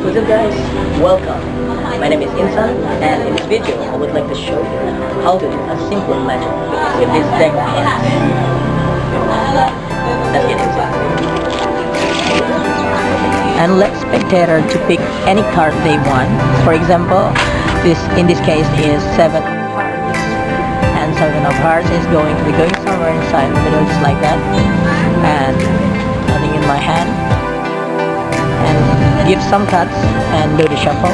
What's up guys? Welcome. My name is Insan, and in this video I would like to show you how to do a simple magic with this deck of cards. Let's get into it. And let spectator to pick any card they want. For example, in this case is 7 of hearts. And 7 of hearts is going to be going somewhere inside the middle, just like that. And nothing in my hand. And give some cuts and do the shuffle.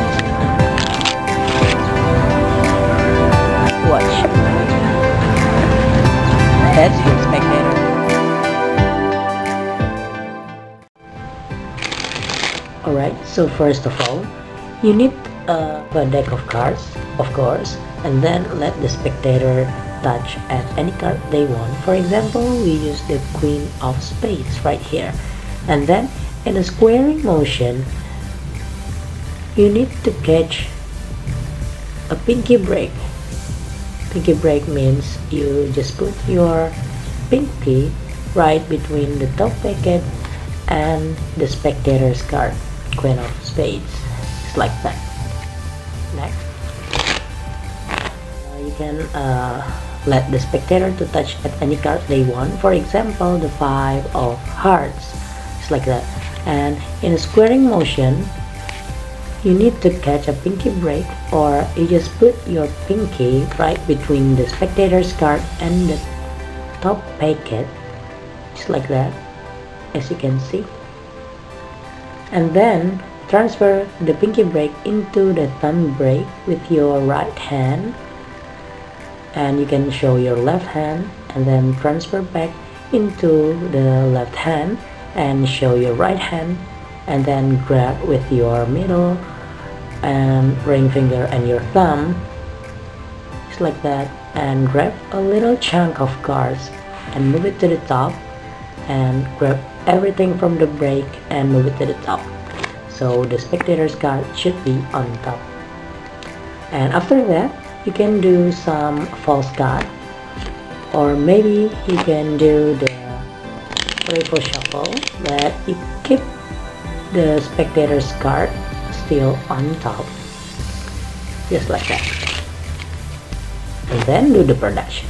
Watch. That's your spectator. Alright, so first of all, you need a deck of cards, of course, and then let the spectator touch at any card they want. For example, we use the Queen of Spades right here. And then in a squaring motion, you need to catch a pinky break. Pinky break means you just put your pinky right between the top packet and the spectator's card, Queen of Spades. It's like that. Next, you can let the spectator to touch at any card they want. For example, the 5 of Hearts. It's like that. And in a squaring motion, you need to catch a pinky break, or you just put your pinky right between the spectator's card and the top packet, just like that, as you can see. And then transfer the pinky break into the thumb break with your right hand, and you can show your left hand, and then transfer back into the left hand and show your right hand, and then grab with your middle and ring finger and your thumb, just like that, and grab a little chunk of cards and move it to the top, and grab everything from the break and move it to the top, so the spectator's card should be on top. And after that, you can do some false card, or maybe you can do the playful shuffle that you keep the spectator's card still on top, just like that. And then do the production.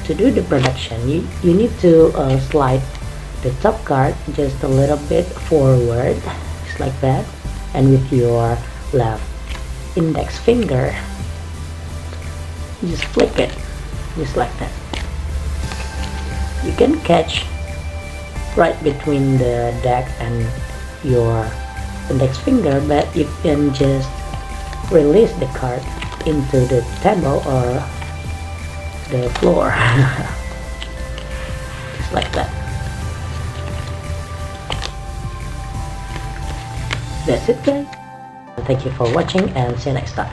To do the production, you need to slide the top card just a little bit forward, just like that, and with your left index finger, you just flick it, just like that. You can catch right between the deck and your index finger, but you can just release the card into the table or the floor, just like that. That's it guys. Thank you for watching, and see you next time.